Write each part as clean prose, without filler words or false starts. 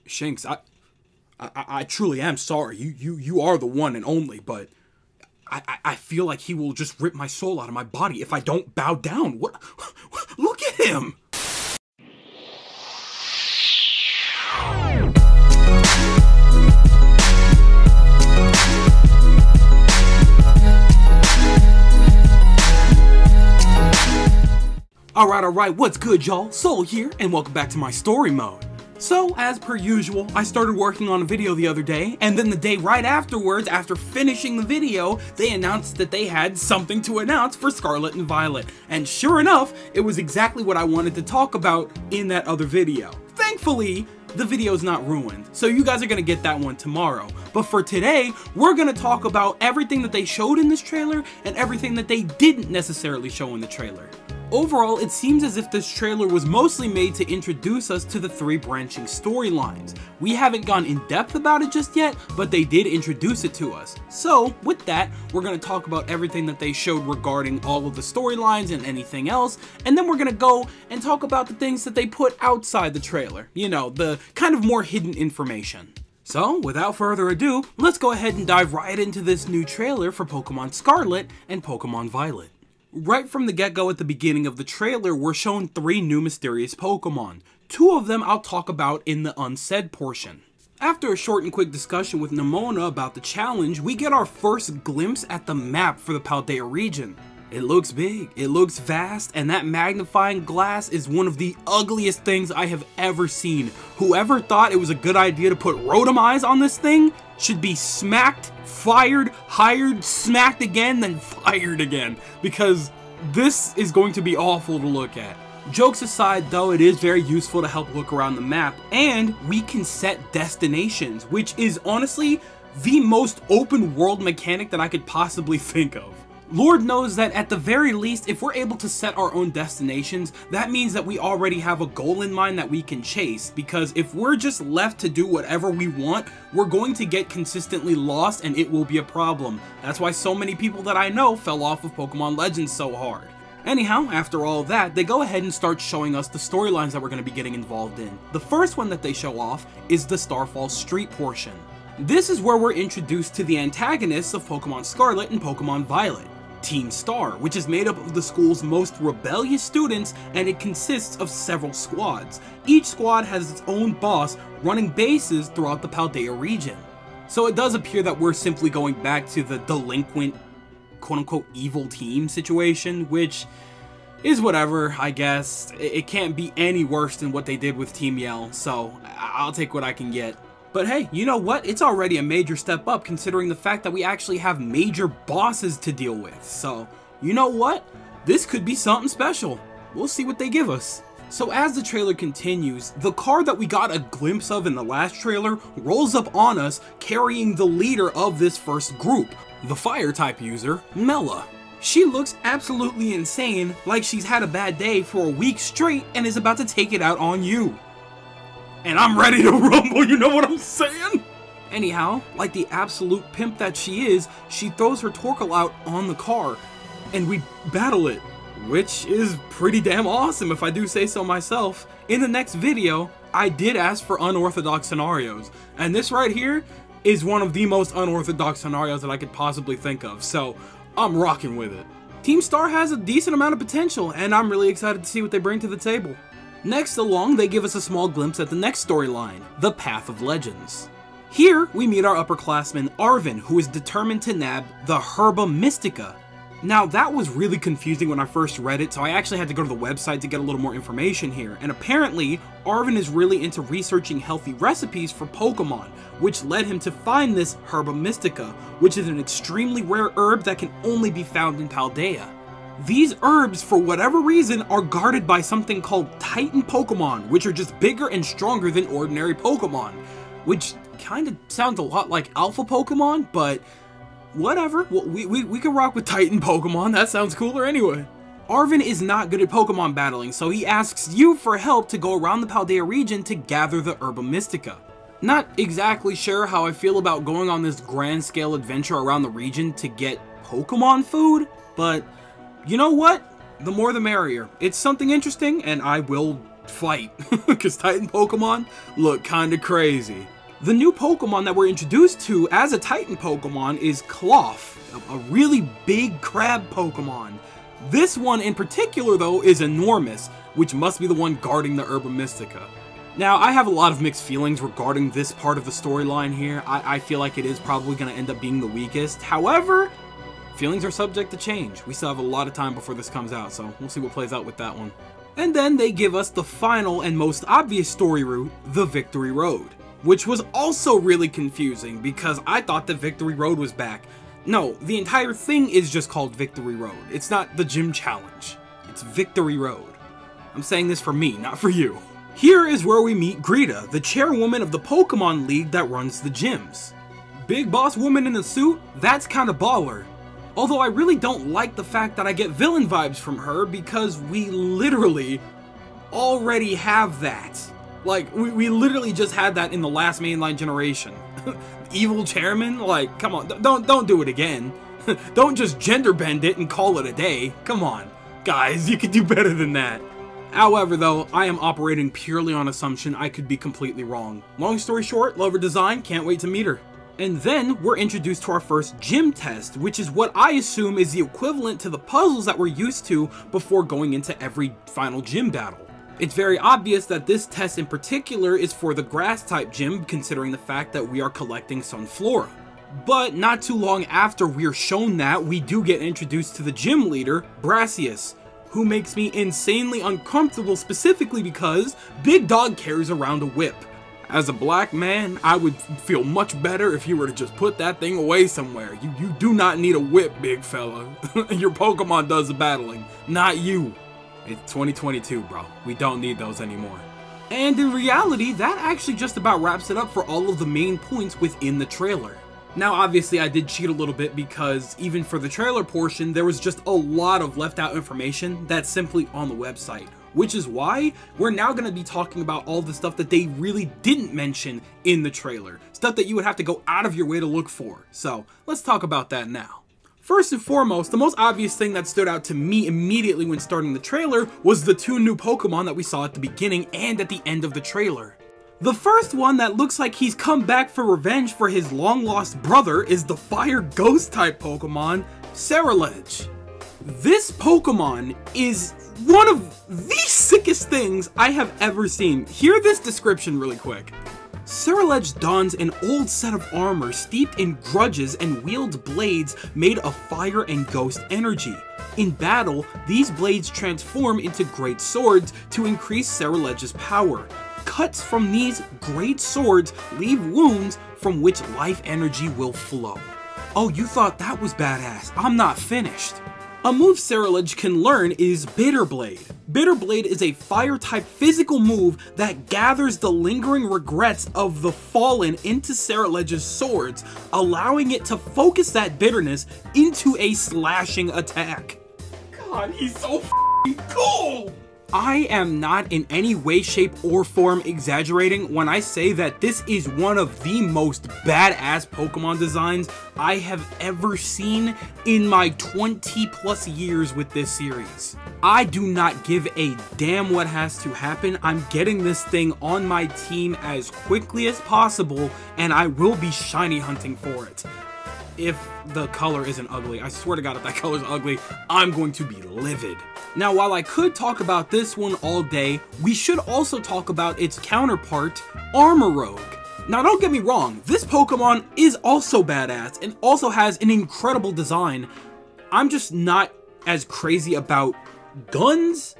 Shanks, I truly am sorry. You are the one and only, but I feel like he will just rip my soul out of my body if I don't bow down. What? Look at him! Alright, what's good y'all? Soul here, and welcome back to my story mode. So, as per usual, I started working on a video the other day, and then the day right afterwards, after finishing the video, they announced that they had something to announce for Scarlet and Violet. And sure enough, it was exactly what I wanted to talk about in that other video. Thankfully, the video's not ruined, so you guys are gonna get that one tomorrow. But for today, we're gonna talk about everything that they showed in this trailer and everything that they didn't necessarily show in the trailer. Overall, it seems as if this trailer was mostly made to introduce us to the three branching storylines. We haven't gone in depth about it just yet, but they did introduce it to us. So, with that, we're going to talk about everything that they showed regarding all of the storylines and anything else, and then we're going to go and talk about the things that they put outside the trailer. You know, the kind of more hidden information. So, without further ado, let's go ahead and dive right into this new trailer for Pokemon Scarlet and Pokemon Violet. Right from the get-go at the beginning of the trailer, we're shown three new mysterious Pokemon. Two of them I'll talk about in the unsaid portion. After a short and quick discussion with Nimona about the challenge, we get our first glimpse at the map for the Paldea region. It looks big, it looks vast, and that magnifying glass is one of the ugliest things I have ever seen. Whoever thought it was a good idea to put Rotom eyes on this thing should be smacked, fired, hired, smacked again, then fired again, because this is going to be awful to look at. Jokes aside though, it is very useful to help look around the map, and we can set destinations, which is honestly the most open world mechanic that I could possibly think of. Lord knows that at the very least, if we're able to set our own destinations, that means that we already have a goal in mind that we can chase, because if we're just left to do whatever we want, we're going to get consistently lost and it will be a problem. That's why so many people that I know fell off of Pokemon Legends so hard. Anyhow, after all that, they go ahead and start showing us the storylines that we're going to be getting involved in. The first one that they show off is the Starfall Street portion. This is where we're introduced to the antagonists of Pokemon Scarlet and Pokemon Violet. Team Star, which is made up of the school's most rebellious students, and it consists of several squads. Each squad has its own boss running bases throughout the Paldea region. So it does appear that we're simply going back to the delinquent, quote-unquote evil team situation, which is whatever, I guess. It can't be any worse than what they did with Team Yell, so I'll take what I can get. But hey, you know what? It's already a major step up considering the fact that we actually have major bosses to deal with. So, you know what? This could be something special. We'll see what they give us. So as the trailer continues, the car that we got a glimpse of in the last trailer rolls up on us carrying the leader of this first group, the fire-type user, Mela. She looks absolutely insane, like she's had a bad day for a week straight and is about to take it out on you. And I'm ready to rumble, you know what I'm saying? Anyhow, like the absolute pimp that she is, she throws her Torkoal out on the car, and we battle it, which is pretty damn awesome if I do say so myself. In the next video, I did ask for unorthodox scenarios, and this right here is one of the most unorthodox scenarios that I could possibly think of, so I'm rocking with it. Team Star has a decent amount of potential, and I'm really excited to see what they bring to the table. Next along, they give us a small glimpse at the next storyline, the Path of Legends. Here, we meet our upperclassman Arvin, who is determined to nab the Herba Mystica. Now, that was really confusing when I first read it, so I actually had to go to the website to get a little more information here. And apparently, Arvin is really into researching healthy recipes for Pokemon, which led him to find this Herba Mystica, which is an extremely rare herb that can only be found in Paldea. These herbs, for whatever reason, are guarded by something called Titan Pokemon, which are just bigger and stronger than ordinary Pokemon, which kind of sounds a lot like Alpha Pokemon, but whatever, we can rock with Titan Pokemon, that sounds cooler anyway. Arvin is not good at Pokemon battling, so he asks you for help to go around the Paldea region to gather the Herba Mystica. Not exactly sure how I feel about going on this grand scale adventure around the region to get Pokemon food, but you know what? The more the merrier. It's something interesting, and I will fight, because Titan Pokemon look kinda crazy. The new Pokemon that we're introduced to as a Titan Pokemon is Cloth, a really big crab Pokemon. This one in particular, though, is enormous, which must be the one guarding the Herba Mystica. Now, I have a lot of mixed feelings regarding this part of the storyline here. I feel like it is probably going to end up being the weakest. However, feelings are subject to change. We still have a lot of time before this comes out, so we'll see what plays out with that one. And then they give us the final and most obvious story route, the Victory Road, which was also really confusing because I thought that Victory Road was back. No, the entire thing is just called Victory Road. It's not the gym challenge. It's Victory Road. I'm saying this for me, not for you. Here is where we meet Greta, the chairwoman of the Pokemon League that runs the gyms. Big boss woman in a suit? That's kinda baller. Although I really don't like the fact that I get villain vibes from her because we literally already have that. Like, we literally just had that in the last mainline generation. Evil chairman? Like, come on, don't do it again. Don't just gender bend it and call it a day. Come on, guys, you could do better than that. However, though, I am operating purely on assumption. I could be completely wrong. Long story short, love her design, can't wait to meet her. And then we're introduced to our first gym test, which is what I assume is the equivalent to the puzzles that we're used to before going into every final gym battle. It's very obvious that this test in particular is for the grass type gym, considering the fact that we are collecting Sunflora. But not too long after we're shown that, we do get introduced to the gym leader, Brassius, who makes me insanely uncomfortable specifically because Big Dog carries around a whip. As a black man, I would feel much better if you were to just put that thing away somewhere. You do not need a whip, big fella. Your Pokemon does the battling, not you. It's 2022, bro. We don't need those anymore. And in reality, that actually just about wraps it up for all of the main points within the trailer. Now, obviously, I did cheat a little bit because even for the trailer portion, there was just a lot of left out information that's simply on the website. Which is why we're now going to be talking about all the stuff that they really didn't mention in the trailer. Stuff that you would have to go out of your way to look for. So, let's talk about that now. First and foremost, the most obvious thing that stood out to me immediately when starting the trailer was the two new Pokemon that we saw at the beginning and at the end of the trailer. The first one that looks like he's come back for revenge for his long-lost brother is the Fire Ghost type Pokemon, Ceruledge. This Pokemon is one of the sickest things I have ever seen. Hear this description really quick. Ceruledge dons an old set of armor steeped in grudges and wields blades made of fire and ghost energy. In battle, these blades transform into great swords to increase Ceruledge's power. Cuts from these great swords leave wounds from which life energy will flow. Oh, you thought that was badass? I'm not finished. A move Ceruledge can learn is Bitter Blade. Bitter Blade is a fire-type physical move that gathers the lingering regrets of the fallen into Ceruledge's swords, allowing it to focus that bitterness into a slashing attack. God, he's so f***ing cool! I am not in any way, shape, or form exaggerating when I say that this is one of the most badass Pokemon designs I have ever seen in my 20+ years with this series. I do not give a damn what has to happen. I'm getting this thing on my team as quickly as possible, and I will be shiny hunting for it. If the color isn't ugly, I swear to God, if that color's ugly, I'm going to be livid. Now, while I could talk about this one all day, we should also talk about its counterpart, Armorogue. Now, don't get me wrong, this Pokemon is also badass and also has an incredible design. I'm just not as crazy about guns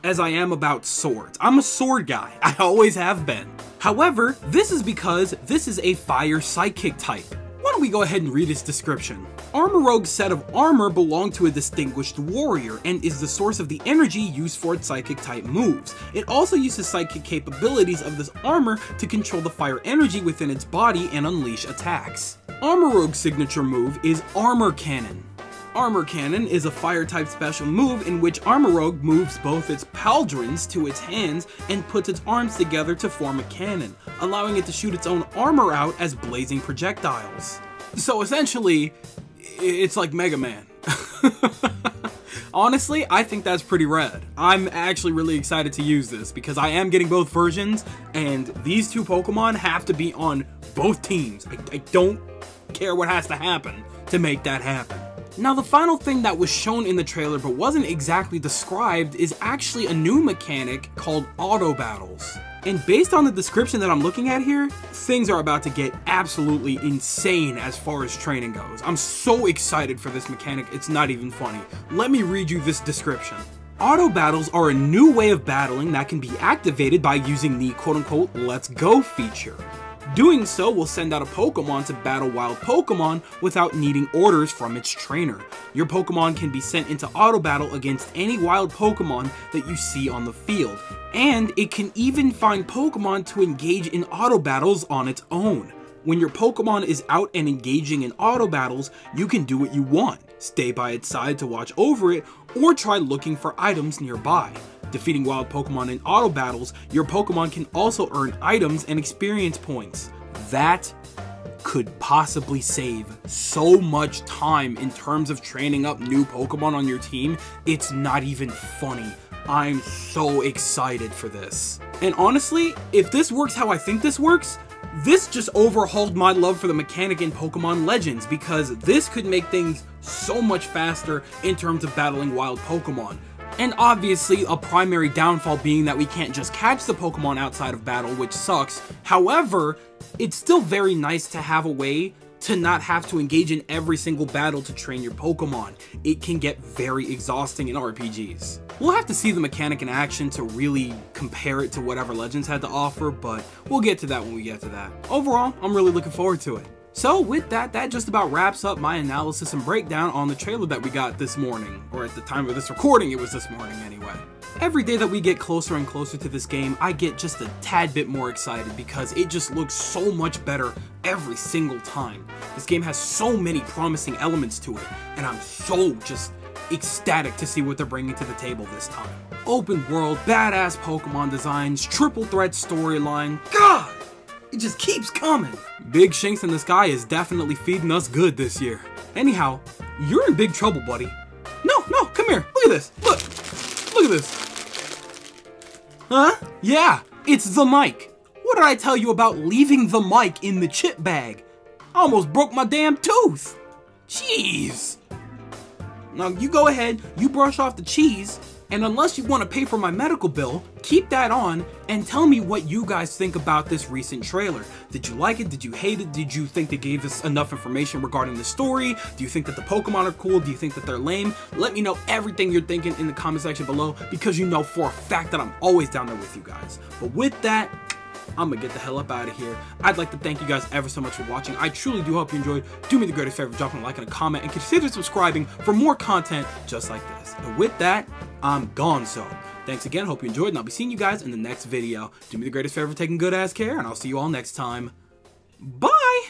as I am about swords. I'm a sword guy. I always have been. However, this is because this is a fire psychic type. Why don't we go ahead and read its description? Armorogue's set of armor belonged to a distinguished warrior and is the source of the energy used for its psychic type moves. It also uses psychic capabilities of this armor to control the fire energy within its body and unleash attacks. Armorogue's signature move is Armor Cannon. Armor Cannon is a fire-type special move in which Armorogue moves both its pauldrons to its hands and puts its arms together to form a cannon, allowing it to shoot its own armor out as blazing projectiles. So essentially, it's like Mega Man. Honestly, I think that's pretty rad. I'm actually really excited to use this because I am getting both versions, and these two Pokemon have to be on both teams. I don't care what has to happen to make that happen. Now, the final thing that was shown in the trailer but wasn't exactly described is actually a new mechanic called auto battles. And based on the description that I'm looking at here, things are about to get absolutely insane as far as training goes. I'm so excited for this mechanic, it's not even funny. Let me read you this description. Auto battles are a new way of battling that can be activated by using the quote-unquote "let's go" feature. Doing so will send out a Pokemon to battle wild Pokemon without needing orders from its trainer. Your Pokemon can be sent into auto battle against any wild Pokemon that you see on the field, and it can even find Pokemon to engage in auto battles on its own. When your Pokemon is out and engaging in auto battles, you can do what you want, stay by its side to watch over it, or try looking for items nearby. Defeating wild Pokemon in auto battles, your Pokemon can also earn items and experience points. That could possibly save so much time in terms of training up new Pokemon on your team. It's not even funny. I'm so excited for this. And honestly, if this works how I think this works, this just overhauled my love for the mechanic in Pokemon Legends, because this could make things so much faster in terms of battling wild Pokemon. And obviously, a primary downfall being that we can't just catch the Pokemon outside of battle, which sucks. However, it's still very nice to have a way to not have to engage in every single battle to train your Pokemon. It can get very exhausting in RPGs. We'll have to see the mechanic in action to really compare it to whatever Legends had to offer, but we'll get to that when we get to that. Overall, I'm really looking forward to it. So with that just about wraps up my analysis and breakdown on the trailer that we got this morning, or at the time of this recording it was this morning anyway. Every day that we get closer and closer to this game, I get just a tad bit more excited because it just looks so much better every single time. This game has so many promising elements to it, and I'm so just ecstatic to see what they're bringing to the table this time. Open world, badass Pokemon designs, triple threat storyline, God! It just keeps coming. Big Shinx in the Sky is definitely feeding us good this year. Anyhow, you're in big trouble, buddy. No, come here. Look at this. Look at this. Huh? Yeah, it's the mic. What did I tell you about leaving the mic in the chip bag? I almost broke my damn tooth. Jeez. Now you go ahead, you brush off the cheese, and unless you want to pay for my medical bill, keep that on and tell me what you guys think about this recent trailer. Did you like it? Did you hate it? Did you think they gave us enough information regarding the story? Do you think that the Pokemon are cool? Do you think that they're lame? Let me know everything you're thinking in the comment section below, because you know for a fact that I'm always down there with you guys. But with that, I'm gonna get the hell up out of here. I'd like to thank you guys ever so much for watching. I truly do hope you enjoyed. Do me the greatest favor, dropping a like and a comment, and consider subscribing for more content just like this. And with that, I'm gone. So thanks again, hope you enjoyed, and I'll be seeing you guys in the next video. Do me the greatest favor, taking good ass care, and I'll see you all next time. Bye!